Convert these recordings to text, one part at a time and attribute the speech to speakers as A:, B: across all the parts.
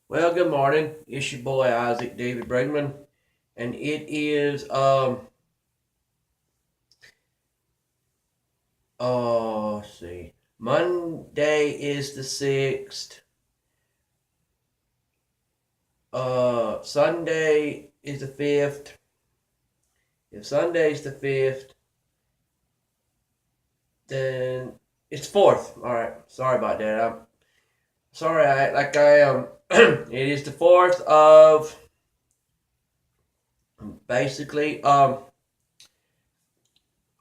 A: Well, good morning. It's your boy Isaac David Brigmond, and it is let's see. Monday is the 6th. Sunday is the 5th. If Sunday's the 5th, then it's 4th. All right. Sorry about that. I'm sorry. I am. It is the 4th of basically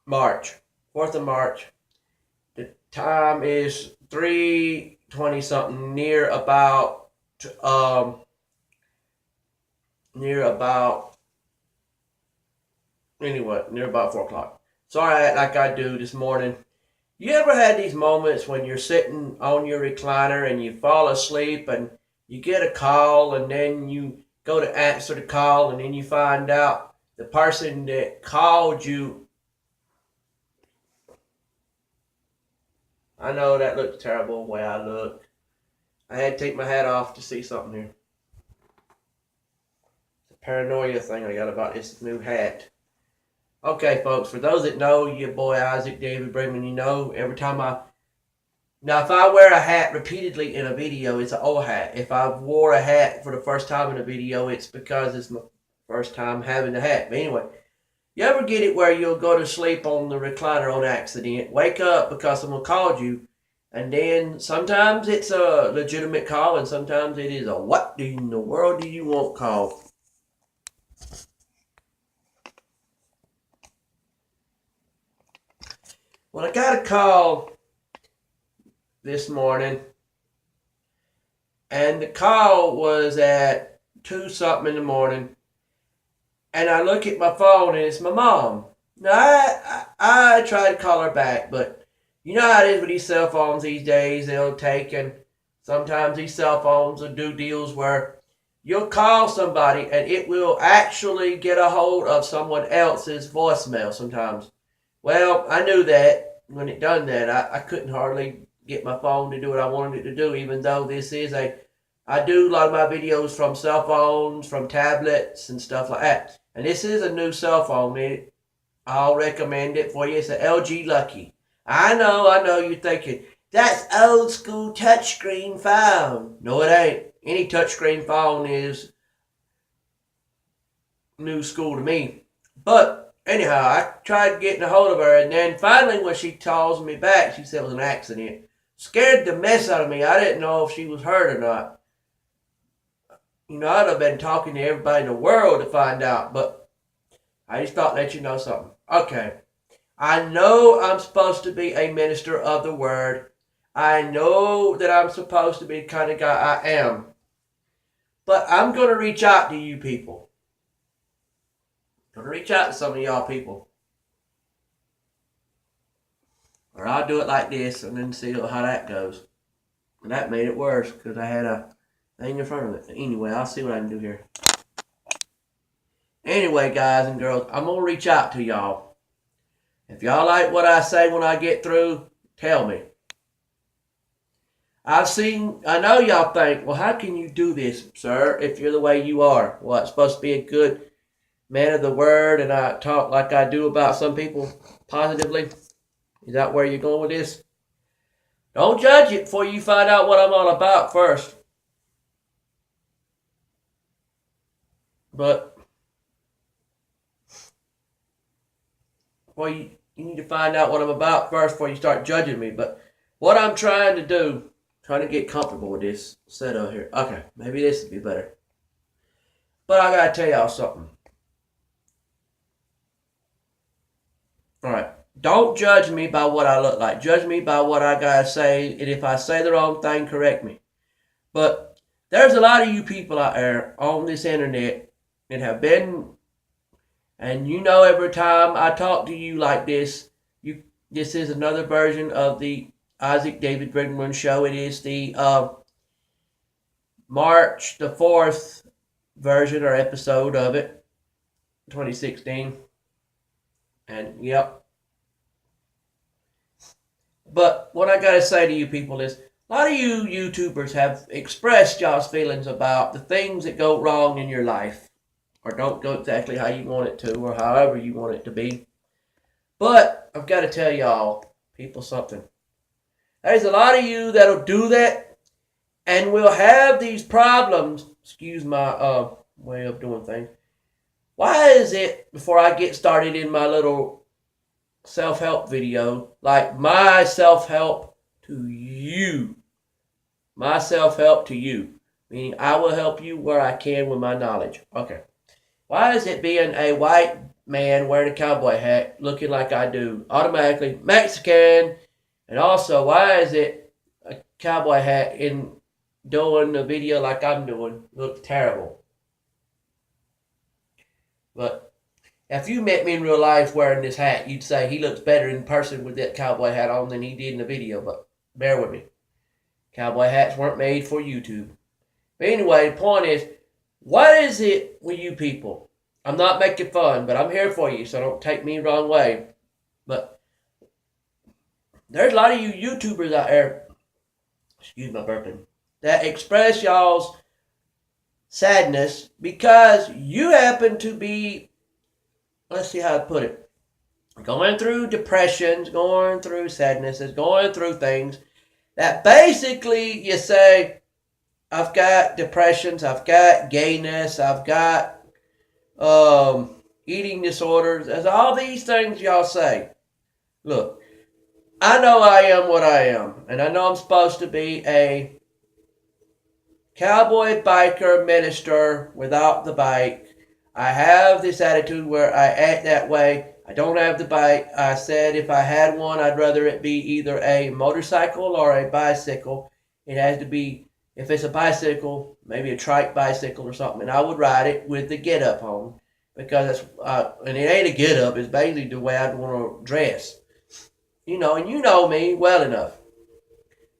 A: March. 4th of March. The time is 3:20 something, um near about near about 4 o'clock. Sorry, like I do this morning. You ever had these moments when you're sitting on your recliner and you fall asleep and you get a call and then you go to answer the call and then you find out the person that called you. I know that looks terrible the way I look. I had to take my hat off to see something here. It's a paranoia thing I got about this new hat. Okay, folks, for those that know your boy Isaac David Brinkman, you know every time if I wear a hat repeatedly in a video, it's an old hat. If I wore a hat for the first time in a video, it's because it's my first time having the hat. But anyway, you ever get it where you'll go to sleep on the recliner on accident, wake up because someone called you, and then sometimes it's a legitimate call and sometimes it is a what in the world do you want call? Well, I got a call this morning, and the call was at 2 something in the morning, and I look at my phone and it's my mom. Now, I try to call her back, but you know how it is with these cell phones these days. They'll take, and sometimes these cell phones will do deals where you'll call somebody and it will actually get a hold of someone else's voicemail sometimes. Well, I knew that when it done that. I couldn't hardly get my phone to do what I wanted it to do, even though I do a lot of my videos from cell phones, from tablets, and stuff like that. And this is a new cell phone. I'll recommend it for you. It's an LG Lucky. I know, you're thinking, that's old school touchscreen phone. No, it ain't. Any touchscreen phone is new school to me. But anyhow, I tried getting a hold of her, and then finally, when she calls me back, she said it was an accident. Scared the mess out of me. I didn't know if she was hurt or not. I'd have been talking to everybody in the world to find out, but I just thought I'd let you know something. Okay. I know I'm supposed to be a minister of the word. I know that I'm supposed to be the kind of guy I am. But I'm going to reach out to you people. I'm going to reach out to some of y'all people. Or I'll do it like this and then see how that goes. And that made it worse because I had a thing in front of it. Anyway, I'll see what I can do here. Anyway, guys and girls, I'm going to reach out to y'all. If y'all like what I say when I get through, tell me. I know y'all think, well, how can you do this, sir, if you're the way you are? Well, it's supposed to be a good man of the word, and I talk like I do about some people positively. Is that where you're going with this? Don't judge it before you find out what I'm all about first. But you need to find out what I'm about first before you start judging me. But what I'm trying to do, trying to get comfortable with this setup here. Okay, maybe this would be better. But I gotta tell y'all something. Alright. Don't judge me by what I look like. Judge me by what I gotta say. And if I say the wrong thing, correct me. But there's a lot of you people out there on this internet that have been, and every time I talk to you like this, this is another version of the Isaac David Brinkman show. It is the March the 4th version or episode of it, 2016. And yep. But what I gotta say to you people is, A lot of you YouTubers have expressed y'all's feelings about the things that go wrong in your life, or don't go exactly how you want it to, or however you want it to be. But I've got to tell y'all, people, something. There's a lot of you that'll do that and will have these problems. Excuse my way of doing things. Why is it, before I get started in my little self-help video, like my self-help to you, my self-help to you, meaning I will help you where I can with my knowledge. Okay. Why is it being a white man wearing a cowboy hat looking like I do automatically Mexican? And also, why is it a cowboy hat in doing a video like I'm doing look terrible? But if you met me in real life wearing this hat, you'd say he looks better in person with that cowboy hat on than he did in the video. But bear with me. Cowboy hats weren't made for YouTube. But anyway, the point is, what is it with you people? I'm not making fun, but I'm here for you, so don't take me the wrong way. But there's a lot of you YouTubers out there, excuse my burping, that express y'all's sadness because you happen to be, let's see how to put it, going through depressions, going through sadnesses, going through things that basically you say, I've got depressions, I've got gayness, I've got eating disorders. There's all these things y'all say. Look, I know I am what I am, and I know I'm supposed to be a cowboy biker minister without the bike. I have this attitude where I act that way. I don't have the bike. I said if I had one, I'd rather it be either a motorcycle or a bicycle. It has to be, if it's a bicycle, maybe a trike bicycle or something, and I would ride it with the get up on, because it's and it ain't a get up. It's basically the way I'd want to dress, and you know me well enough.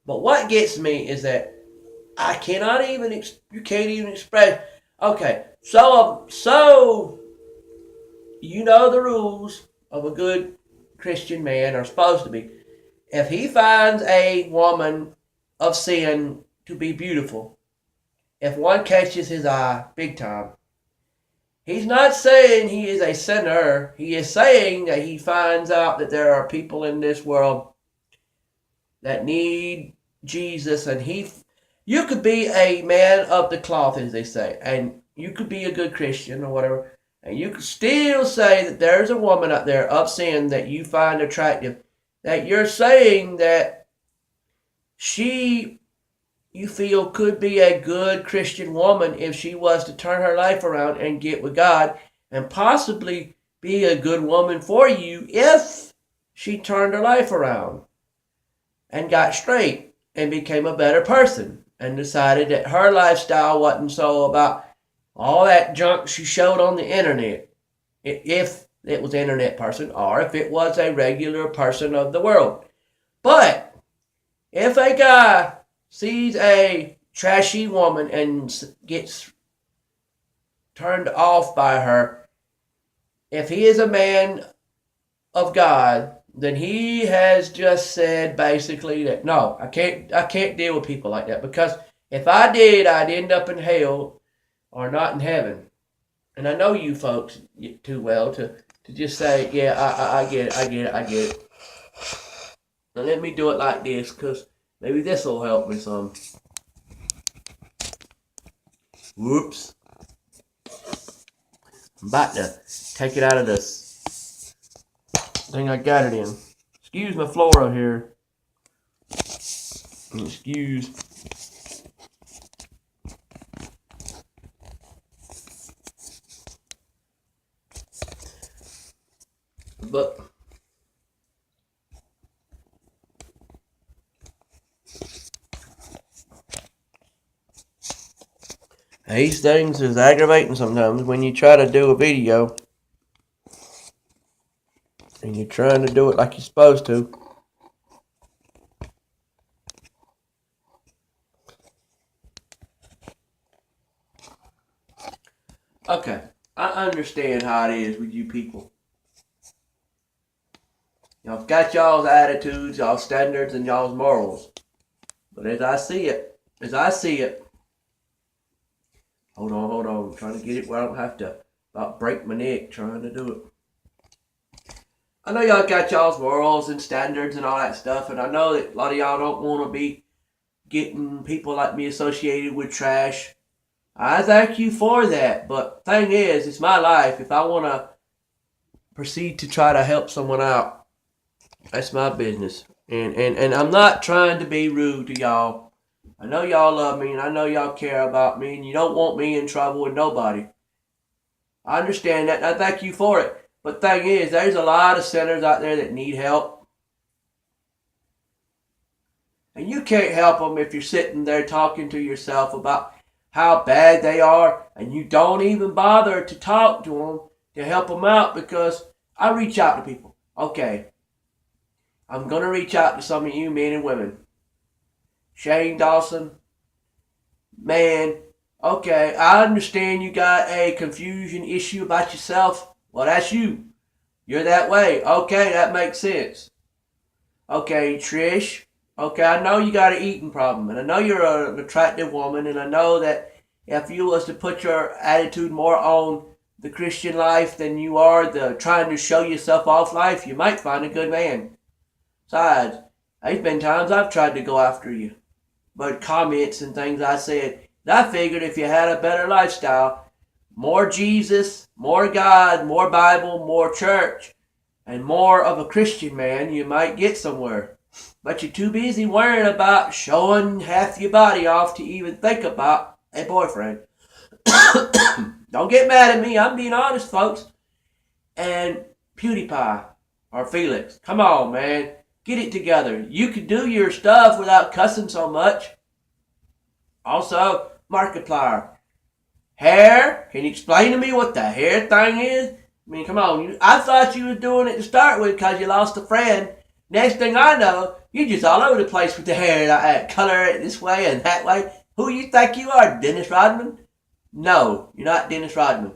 A: But what gets me is that I cannot even you can't even express. Okay, so you know the rules of a good Christian man are supposed to be. If he finds a woman of sin to be beautiful, if one catches his eye big time, he's not saying he is a sinner. He is saying that he finds out that there are people in this world that need Jesus, and you could be a man of the cloth, as they say, and you could be a good Christian or whatever, and you could still say that there's a woman out there of sin that you find attractive, that you're saying that you feel could be a good Christian woman if she was to turn her life around and get with God, and possibly be a good woman for you if she turned her life around and got straight and became a better person and decided that her lifestyle wasn't so about all that junk she showed on the internet, if it was an internet person or if it was a regular person of the world. But if a guy sees a trashy woman and gets turned off by her, if he is a man of God, then he has just said basically that no, I can't deal with people like that, because if I did, I'd end up in hell or not in heaven. And I know you folks too well to just say, yeah, I get it. Now let me do it like this, because maybe this will help me some. Whoops. I'm about to take it out of this thing I got it in. Excuse my flora here. Excuse. But these things is aggravating sometimes when you try to do a video and you're trying to do it like you're supposed to. Okay, I understand how it is with you people. Y'all got y'all's attitudes, y'all's standards, and y'all's morals. But as I see it, hold on, I'm trying to get it where I don't have to about break my neck trying to do it. I know y'all got y'all's morals and standards and all that stuff, and I know that a lot of y'all don't want to be getting people like me associated with trash. I thank you for that, but thing is, it's my life. If I want to proceed to try to help someone out, that's my business. And I'm not trying to be rude to y'all. I know y'all love me, and I know y'all care about me, and you don't want me in trouble with nobody. I understand that, and I thank you for it. But thing is, there's a lot of sinners out there that need help. And you can't help them if you're sitting there talking to yourself about how bad they are, and you don't even bother to talk to them to help them out, because I reach out to people. Okay, I'm going to reach out to some of you men and women. Shane Dawson, man, okay, I understand you got a confusion issue about yourself. Well, that's you. You're that way. Okay, that makes sense. Okay, Trish. Okay, I know you got an eating problem, and I know you're an attractive woman, and I know that if you was to put your attitude more on the Christian life than you are the trying to show yourself off life, you might find a good man. Besides, there's been times I've tried to go after you, but comments and things I said, I figured if you had a better lifestyle, more Jesus, more God, more Bible, more church, and more of a Christian man, you might get somewhere. But you're too busy worrying about showing half your body off to even think about a boyfriend. Don't get mad at me. I'm being honest, folks. And PewDiePie or Felix, come on, man. Get it together. You can do your stuff without cussing so much. Also, Markiplier. Hair? Can you explain to me what the hair thing is? I mean, come on. I thought you were doing it to start with because you lost a friend. Next thing I know, you're just all over the place with the hair. Color it this way and that way. Who you think you are, Dennis Rodman? No, you're not Dennis Rodman.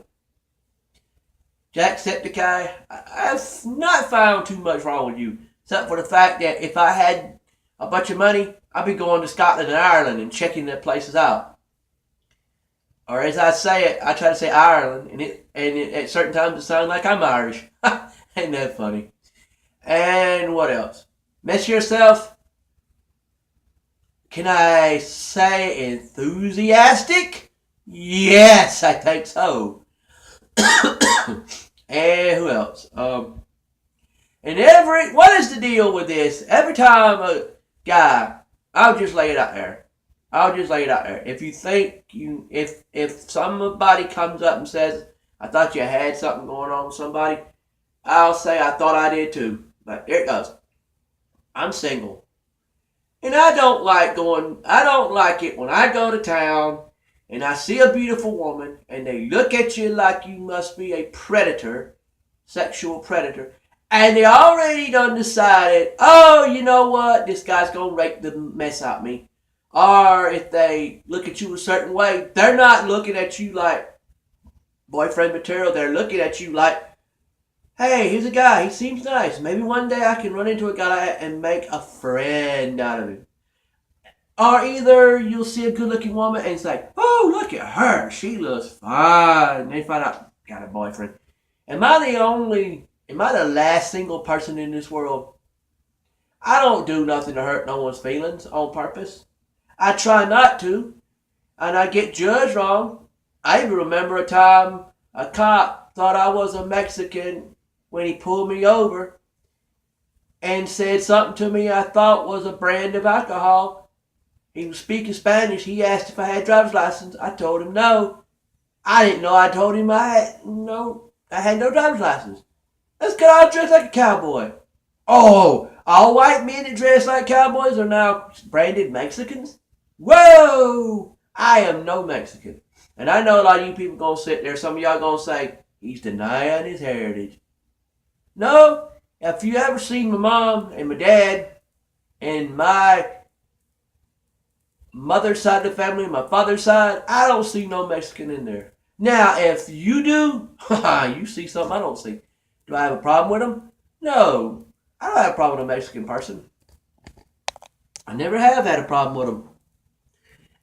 A: Jacksepticeye, I've not found too much wrong with you. Except for the fact that if I had a bunch of money, I'd be going to Scotland and Ireland and checking their places out. Or as I say it, I try to say Ireland, and at certain times it sounds like I'm Irish. Ain't that funny? And what else? Miss yourself? Can I say enthusiastic? Yes, I think so. And who else? What is the deal with this? Every time a guy, I'll just lay it out there. If you think if somebody comes up and says, I thought you had something going on with somebody, I'll say I thought I did too. But here it goes. I'm single. And I don't like it when I go to town and I see a beautiful woman and they look at you like you must be a predator, sexual predator, and they already done decided, oh, you know what, this guy's gonna rape the mess out of me. Or if they look at you a certain way, they're not looking at you like boyfriend material. They're looking at you like, hey, here's a guy. He seems nice. Maybe one day I can run into a guy and make a friend out of him. Or either you'll see a good-looking woman and it's like, oh, look at her. She looks fine. And they find out, got a boyfriend. Am I the last single person in this world? I don't do nothing to hurt no one's feelings on purpose. I try not to, and I get judged wrong. I even remember a time a cop thought I was a Mexican when he pulled me over and said something to me I thought was a brand of alcohol. He was speaking Spanish. He asked if I had a driver's license. I told him no. I didn't know I told him I had no driver's license. That's because I was dressed like a cowboy. Oh, all white men that dress like cowboys are now branded Mexicans? Whoa! I am no Mexican. And I know a lot of you people going to sit there. Some of y'all going to say, he's denying his heritage. No. If you ever seen my mom and my dad and my mother's side of the family, my father's side, I don't see no Mexican in there. Now, if you do, you see something I don't see. Do I have a problem with them? No. I don't have a problem with a Mexican person. I never have had a problem with them.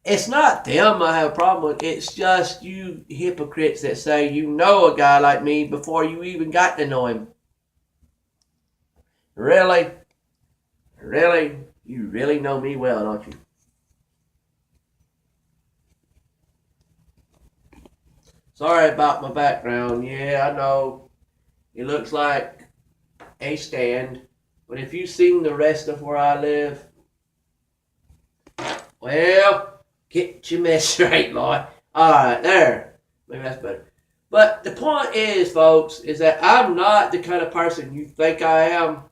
A: It's not them I have a problem with. It's just you hypocrites that say you know a guy like me before you even got to know him. Really? Really? You really know me well, don't you? Sorry about my background. Yeah, I know. It looks like a stand. But if you've seen the rest of where I live, well, get your mess straight, Lloyd. Alright, there. Maybe that's better. But the point is, folks, is that I'm not the kind of person you think I am.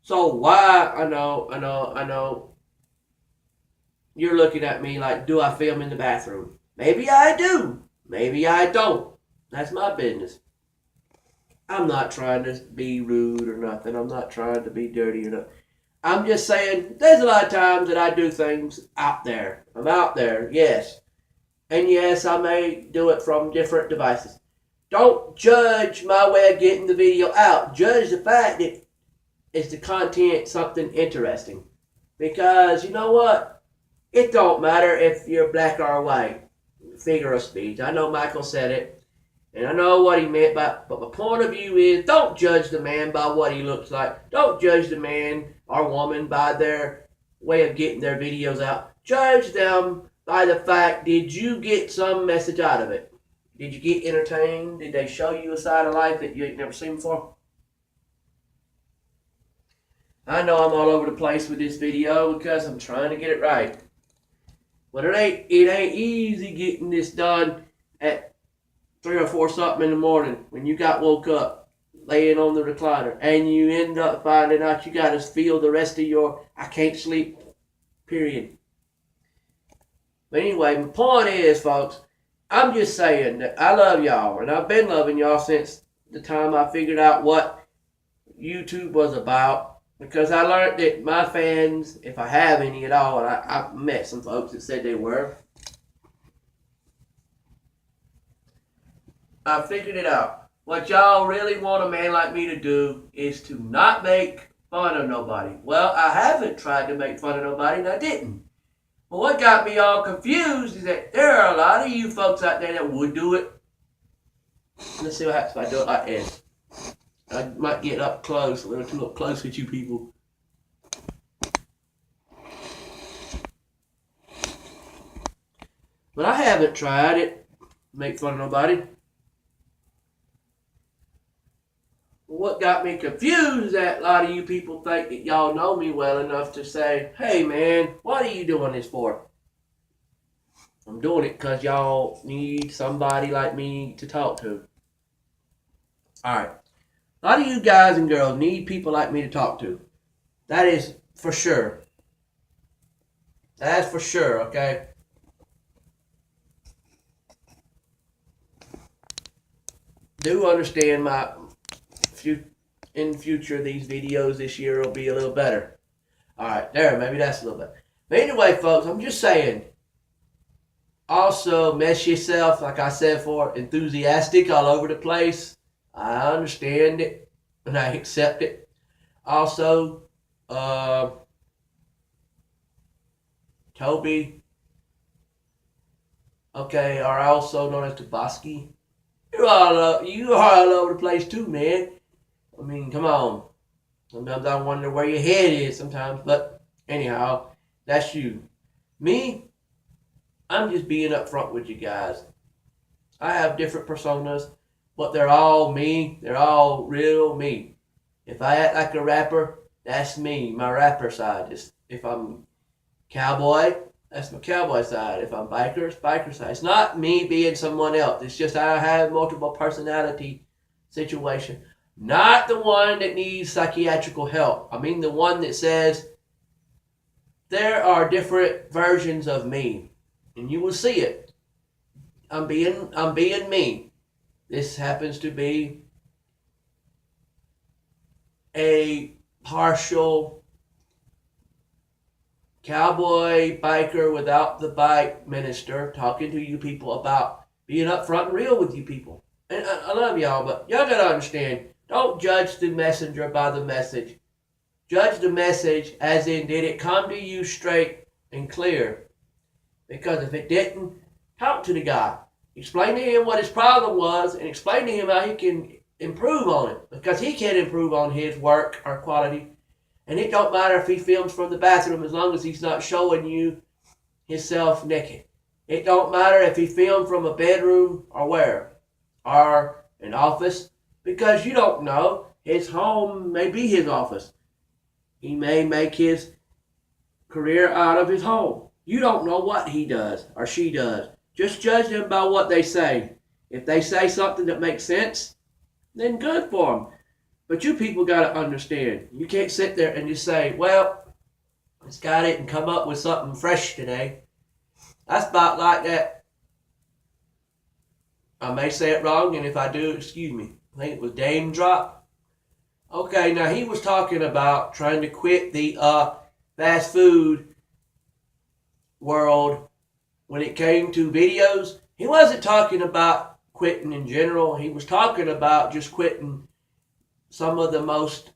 A: So why, I know, you're looking at me like, do I film in the bathroom? Maybe I do. Maybe I don't. That's my business. I'm not trying to be rude or nothing. I'm not trying to be dirty or nothing. I'm just saying there's a lot of times that I do things out there. I'm out there, yes. And yes, I may do it from different devices. Don't judge my way of getting the video out. Judge the fact that is the content something interesting. Because you know what? It don't matter if you're black or white. Figure of speech. I know Michael said it. And I know what he meant by, but my point of view is don't judge the man by what he looks like. Don't judge the man or woman by their way of getting their videos out. Judge them by the fact, did you get some message out of it? Did you get entertained? Did they show you a side of life that you ain't never seen before? I know I'm all over the place with this video because I'm trying to get it right. But it ain't easy getting this done at 3 or 4 something in the morning when you got woke up laying on the recliner and you end up finding out you got to feel the rest of your I can't sleep period. But anyway, my point is, folks, I'm just saying that I love y'all and I've been loving y'all since the time I figured out what YouTube was about. Because I learned that my fans, if I have any at all, and I met some folks that said they were, I figured it out. What y'all really want a man like me to do is to not make fun of nobody. Well, I haven't tried to make fun of nobody, and I didn't. But what got me all confused is that there are a lot of you folks out there that would do it. Let's see what happens if I do it like this. I might get up close, a little too up close with you people. But I haven't tried it. Make fun of nobody. What got me confused is that a lot of you people think that y'all know me well enough to say, hey man, what are you doing this for? I'm doing it because y'all need somebody like me to talk to. Alright. A lot of you guys and girls need people like me to talk to. That is for sure. That's for sure, okay? Do understand in future these videos this year will be a little better. Alright, there, maybe that's a little better. But anyway, folks, I'm just saying. Also, mess yourself, like I said before, enthusiastic all over the place. I understand it, and I accept it. Also, Toby, okay, are also known as Toboski. You are all over the place too, man. I mean, come on. Sometimes I wonder where your head is sometimes, but anyhow, that's you. Me, I'm just being upfront with you guys. I have different personas. But they're all me. They're all real me. If I act like a rapper, that's me, my rapper side. If I'm cowboy, that's my cowboy side. If I'm biker, it's biker side. It's not me being someone else. It's just I have multiple personality situation. Not the one that needs psychiatrical help. I mean the one that says there are different versions of me. And you will see it. I'm being me. This happens to be a partial cowboy biker without the bike minister talking to you people about being upfront and real with you people. And I love y'all, but y'all gotta understand, don't judge the messenger by the message. Judge the message as in, did it come to you straight and clear? Because if it didn't, talk to the guy. Explain to him what his problem was and explain to him how he can improve on it. Because he can't improve on his work or quality. And it don't matter if he films from the bathroom as long as he's not showing you himself naked. It don't matter if he filmed from a bedroom or where. Or an office. Because you don't know. His home may be his office. He may make his career out of his home. You don't know what he does or she does. Just judge them by what they say. If they say something that makes sense, then good for them. But you people got to understand. You can't sit there and just say, well, this guy didn't come up with something fresh today. That's about like that. I may say it wrong, and if I do, excuse me. I think it was Dame Drop. Okay, now he was talking about trying to quit the fast food world when it came to videos. He wasn't talking about quitting in general. He was talking about just quitting some of the most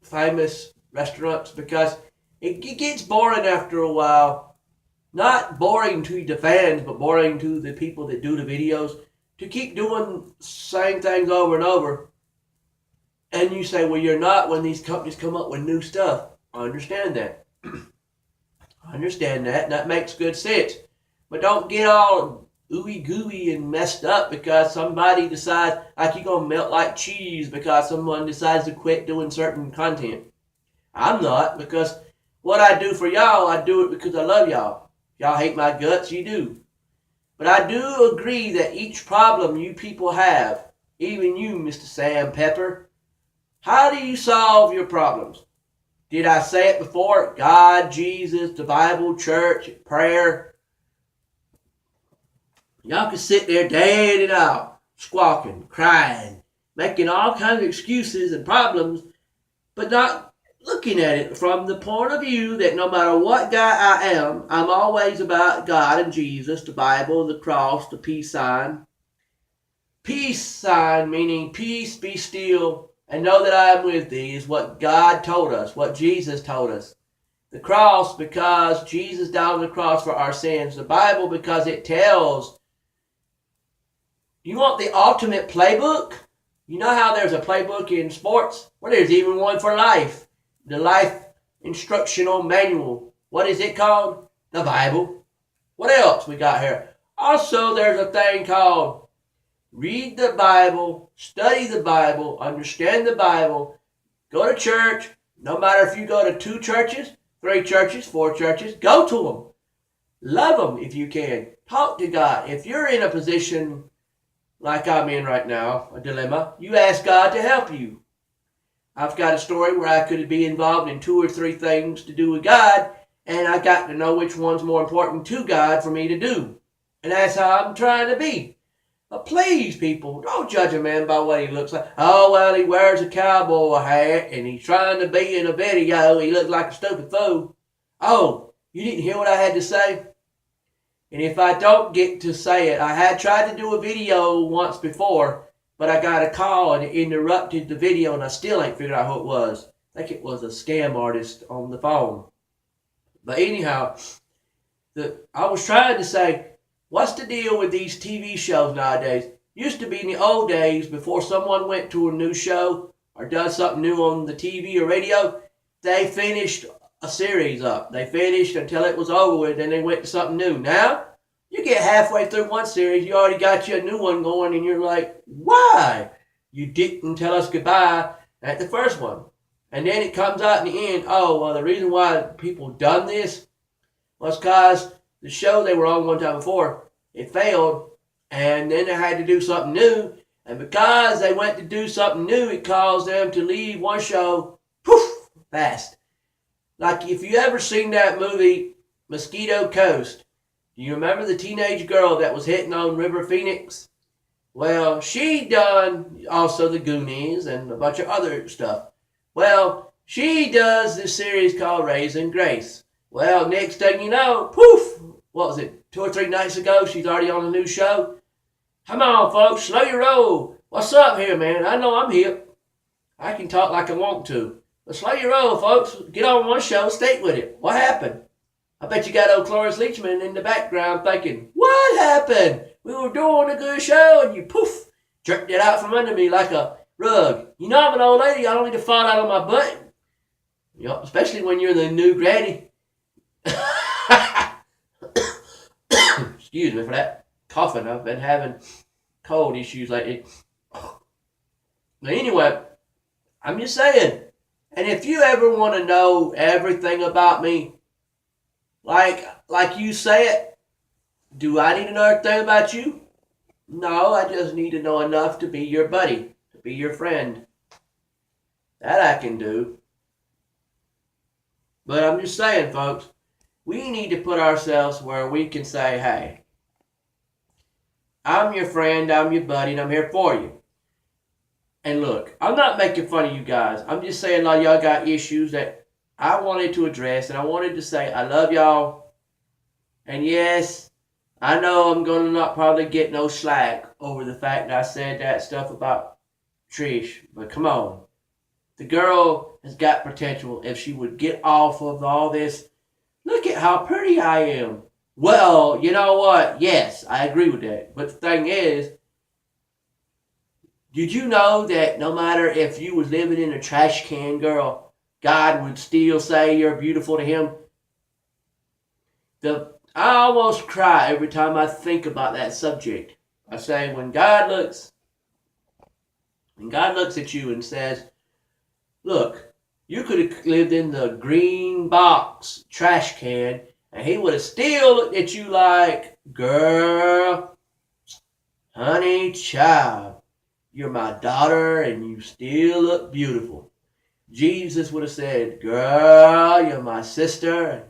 A: famous restaurants because it gets boring after a while. Not boring to the fans, but boring to the people that do the videos. To keep doing same things over and over. And you say, well, you're not when these companies come up with new stuff. I understand that. I understand that, and that makes good sense. But don't get all ooey gooey and messed up because somebody decides like you're going to melt like cheese because someone decides to quit doing certain content. I'm not, because what I do for y'all, I do it because I love y'all. Y'all hate my guts, you do. But I do agree that each problem you people have, even you, Mr. Sam Pepper, how do you solve your problems? Did I say it before? God, Jesus, the Bible, church, prayer. Y'all can sit there day in and out, squawking, crying, making all kinds of excuses and problems, but not looking at it from the point of view that no matter what guy I am, I'm always about God and Jesus, the Bible, the cross, the peace sign. Peace sign meaning peace, be still, and know that I am with thee is what God told us, what Jesus told us. The cross because Jesus died on the cross for our sins. The Bible because it tells. You want the ultimate playbook? You know how there's a playbook in sports? Well, there's even one for life. The life instructional manual. What is it called? The Bible. What else we got here? Also, there's a thing called read the Bible, study the Bible, understand the Bible, go to church. No matter if you go to 2 churches, 3 churches, 4 churches, go to them. Love them if you can. Talk to God. If you're in a position like I'm in right now, a dilemma, you ask God to help you. I've got a story where I could be involved in 2 or 3 things to do with God, and I got to know which one's more important to God for me to do. And that's how I'm trying to be. But please, people, don't judge a man by what he looks like. Oh, well, he wears a cowboy hat, and he's trying to be in a video. He looks like a stupid fool. Oh, you didn't hear what I had to say? And if I don't get to say it, I had tried to do a video once before, but I got a call and it interrupted the video and I still ain't figured out who it was. I think it was a scam artist on the phone. But anyhow, I was trying to say, what's the deal with these TV shows nowadays? Used to be in the old days, before someone went to a new show or does something new on the TV or radio, they finished a series up. They finished until it was over with, then they went to something new. Now, you get halfway through one series, you already got you a new one going, and you're like, why? You didn't tell us goodbye at the first one. And then it comes out in the end, oh, well, the reason why people done this was because the show they were on one time before, it failed, and then they had to do something new, and because they went to do something new, it caused them to leave one show, poof, fast. Like if you ever seen that movie, Mosquito Coast, do you remember the teenage girl that was hitting on River Phoenix? Well, she done also the Goonies and a bunch of other stuff. Well, she does this series called Raising Grace. Well, next thing you know, poof, what was it, 2 or 3 nights ago, she's already on a new show. Come on, folks, slow your roll. What's up here, man? I know I'm hip. I can talk like I want to. But slow your roll, folks. Get on one show, stick with it. What happened? I bet you got old Cloris Leachman in the background thinking, what happened? We were doing a good show and you poof, jerked it out from under me like a rug. You know I'm an old lady. I don't need to fall out on my butt. You know, especially when you're the new granny. Excuse me for that coughing. I've been having cold issues lately. But anyway, I'm just saying. And if you ever want to know everything about me, like you say it, do I need to know everything about you? No, I just need to know enough to be your buddy, to be your friend. That I can do. But I'm just saying, folks, we need to put ourselves where we can say, hey, I'm your friend, I'm your buddy, and I'm here for you. And look, I'm not making fun of you guys. I'm just saying a lot of y'all got issues that I wanted to address, and I wanted to say I love y'all. And yes, I know I'm going to not probably get no slack over the fact that I said that stuff about Trish. But come on. The girl has got potential if she would get off of all this. Look at how pretty I am. Well, you know what? Yes, I agree with that. But the thing is, did you know that no matter if you was living in a trash can, girl, God would still say you're beautiful to him? I almost cry every time I think about that subject. I say when God looks at you and says, look, you could have lived in the green box trash can and he would have still looked at you like, girl, honey, child, you're my daughter and you still look beautiful. Jesus would have said, girl, you're my sister and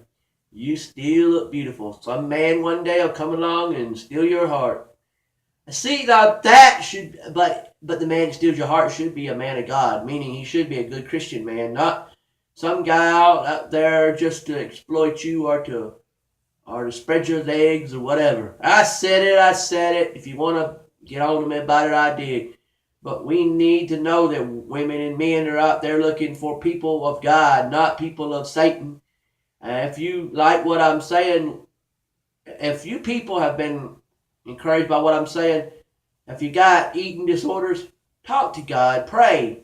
A: you still look beautiful. Some man one day will come along and steal your heart. See, now that should, but the man that steals your heart should be a man of God, meaning he should be a good Christian man, not some guy out there just to exploit you or to spread your legs or whatever. I said it. If you want to get on to me about it, I did. But we need to know that women and men are out there looking for people of God, not people of Satan. If you like what I'm saying, if you people have been encouraged by what I'm saying, if you got eating disorders, talk to God, pray.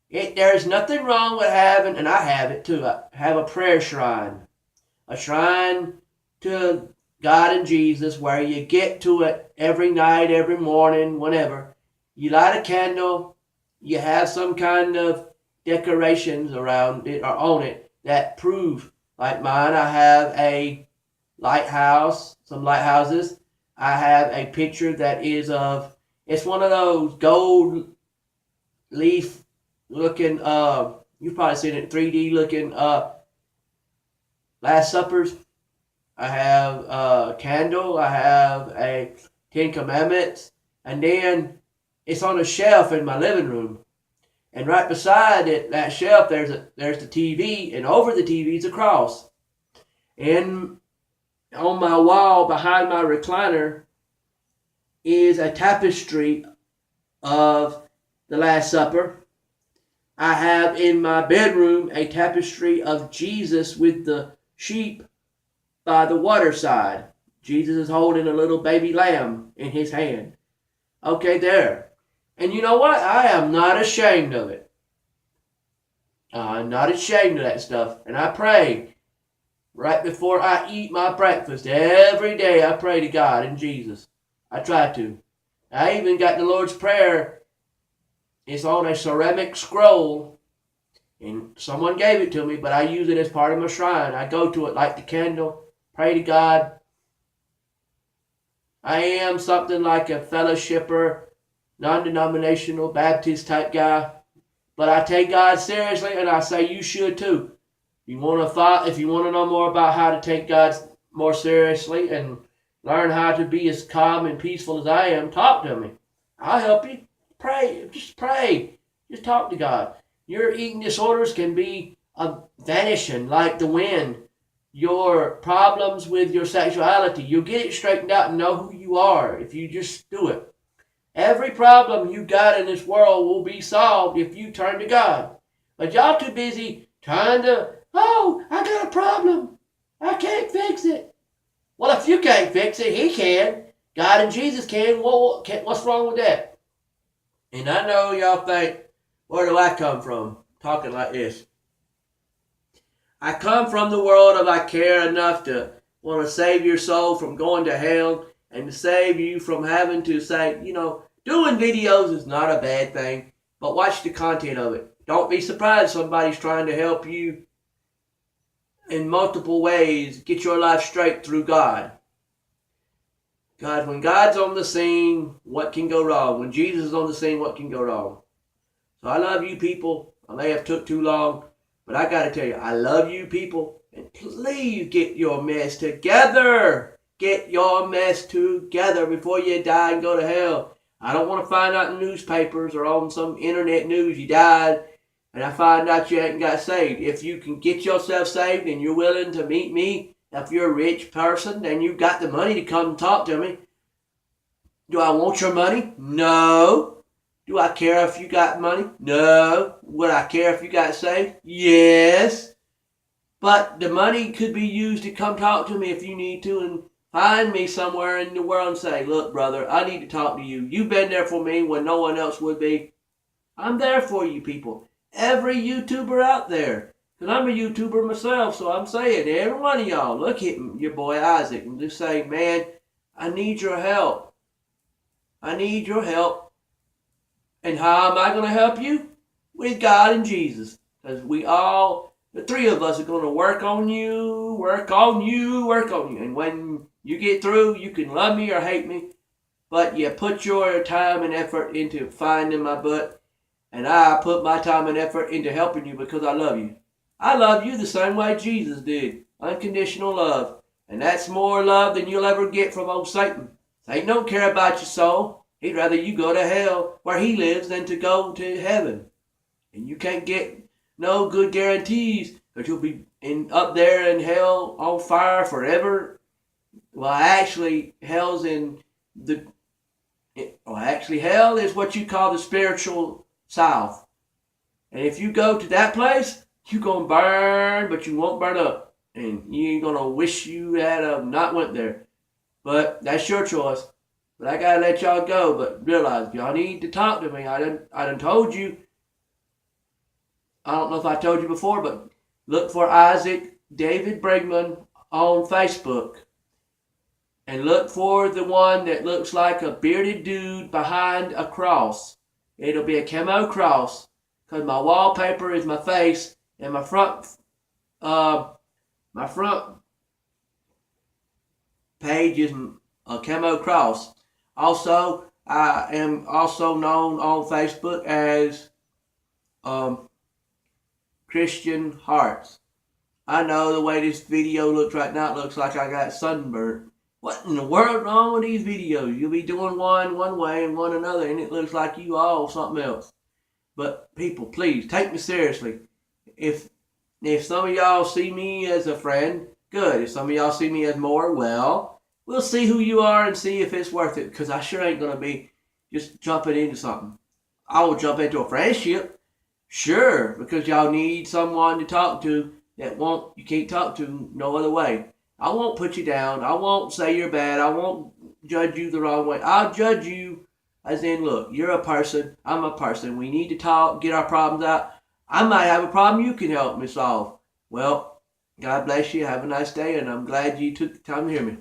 A: There's nothing wrong with having, and I have it too, I have a prayer shrine. A shrine to God and Jesus where you get to it every night, every morning, whenever. You light a candle, you have some kind of decorations around it or on it that prove, like mine, I have a lighthouse, some lighthouses. I have a picture that is of, it's one of those gold leaf looking, you've probably seen it, 3D looking Last Suppers. I have a candle, I have a Ten Commandments, and then it's on a shelf in my living room. And right beside it, that shelf, there's the TV, and over the TV is a cross. And on my wall behind my recliner is a tapestry of the Last Supper. I have in my bedroom a tapestry of Jesus with the sheep by the waterside. Jesus is holding a little baby lamb in his hand. Okay, there. And you know what? I am not ashamed of it. I'm not ashamed of that stuff. And I pray right before I eat my breakfast. Every day I pray to God and Jesus. I try to. I even got the Lord's Prayer. It's on a ceramic scroll. And someone gave it to me, but I use it as part of my shrine. I go to it, light the candle, pray to God. I am something like a fellowshipper, non-denominational Baptist type guy. But I take God seriously, and I say you should too. If you want to know more about how to take God more seriously and learn how to be as calm and peaceful as I am, talk to me. I'll help you. Pray. Just pray. Just talk to God. Your eating disorders can be vanishing like the wind. Your problems with your sexuality, you'll get it straightened out and know who you are if you just do it. Every problem you got in this world will be solved if you turn to God. But y'all too busy trying to, oh, I got a problem. I can't fix it. Well, if you can't fix it, He can. God and Jesus can. What's wrong with that? And I know y'all think, where do I come from talking like this? I come from the world of I care enough to want to save your soul from going to hell and to save you from having to say, doing videos is not a bad thing, but watch the content of it. Don't be surprised somebody's trying to help you in multiple ways get your life straight through God. God, when God's on the scene, what can go wrong? When Jesus is on the scene, what can go wrong? So I love you people. I may have took too long, but I got to tell you, I love you people. And please get your mess together. Get your mess together before you die and go to hell. I don't want to find out in newspapers or on some internet news you died and I find out you ain't got saved. If you can get yourself saved and you're willing to meet me, if you're a rich person and you got the money to come talk to me, do I want your money? No. Do I care if you got money? No. Would I care if you got saved? Yes. But the money could be used to come talk to me if you need to and find me somewhere in the world and say, look, brother, I need to talk to you. You've been there for me when no one else would be. I'm there for you people. Every YouTuber out there. Because I'm a YouTuber myself, so I'm saying to every one of y'all, look at your boy Isaac and just say, man, I need your help. I need your help. And how am I going to help you? With God and Jesus. Because the three of us are going to work on you, work on you, work on you. And when you get through, you can love me or hate me. But you put your time and effort into finding my butt. And I put my time and effort into helping you because I love you. I love you the same way Jesus did. Unconditional love. And that's more love than you'll ever get from old Satan. Satan don't care about your soul. He'd rather you go to hell where he lives than to go to heaven. And you can't get no good guarantees that you'll be up there in hell on fire forever. Well, actually, hell is what you call the spiritual south. And if you go to that place, you're going to burn, but you won't burn up. And you're going to wish you had not went there. But that's your choice. But I got to let y'all go. But realize, y'all need to talk to me. I done told you. I don't know if I told you before, but look for Isaac David Brigmond on Facebook. And look for the one that looks like a bearded dude behind a cross. It'll be a camo cross. Because my wallpaper is my face. And my front page is a camo cross. Also, I am also known on Facebook as Christian Hearts. I know the way this video looks right now, it looks like I got sunburned. What in the world wrong with these videos? You'll be doing one way and one another, and it looks like you all something else. But people, please, take me seriously. If some of y'all see me as a friend, good. If some of y'all see me as more, well, we'll see who you are and see if it's worth it. Because I sure ain't going to be just jumping into something. I will jump into a friendship. Sure, because y'all need someone to talk to that you can't talk to no other way. I won't put you down. I won't say you're bad. I won't judge you the wrong way. I'll judge you as in, look, you're a person. I'm a person. We need to talk, get our problems out. I might have a problem you can help me solve. Well, God bless you. Have a nice day, and I'm glad you took the time to hear me.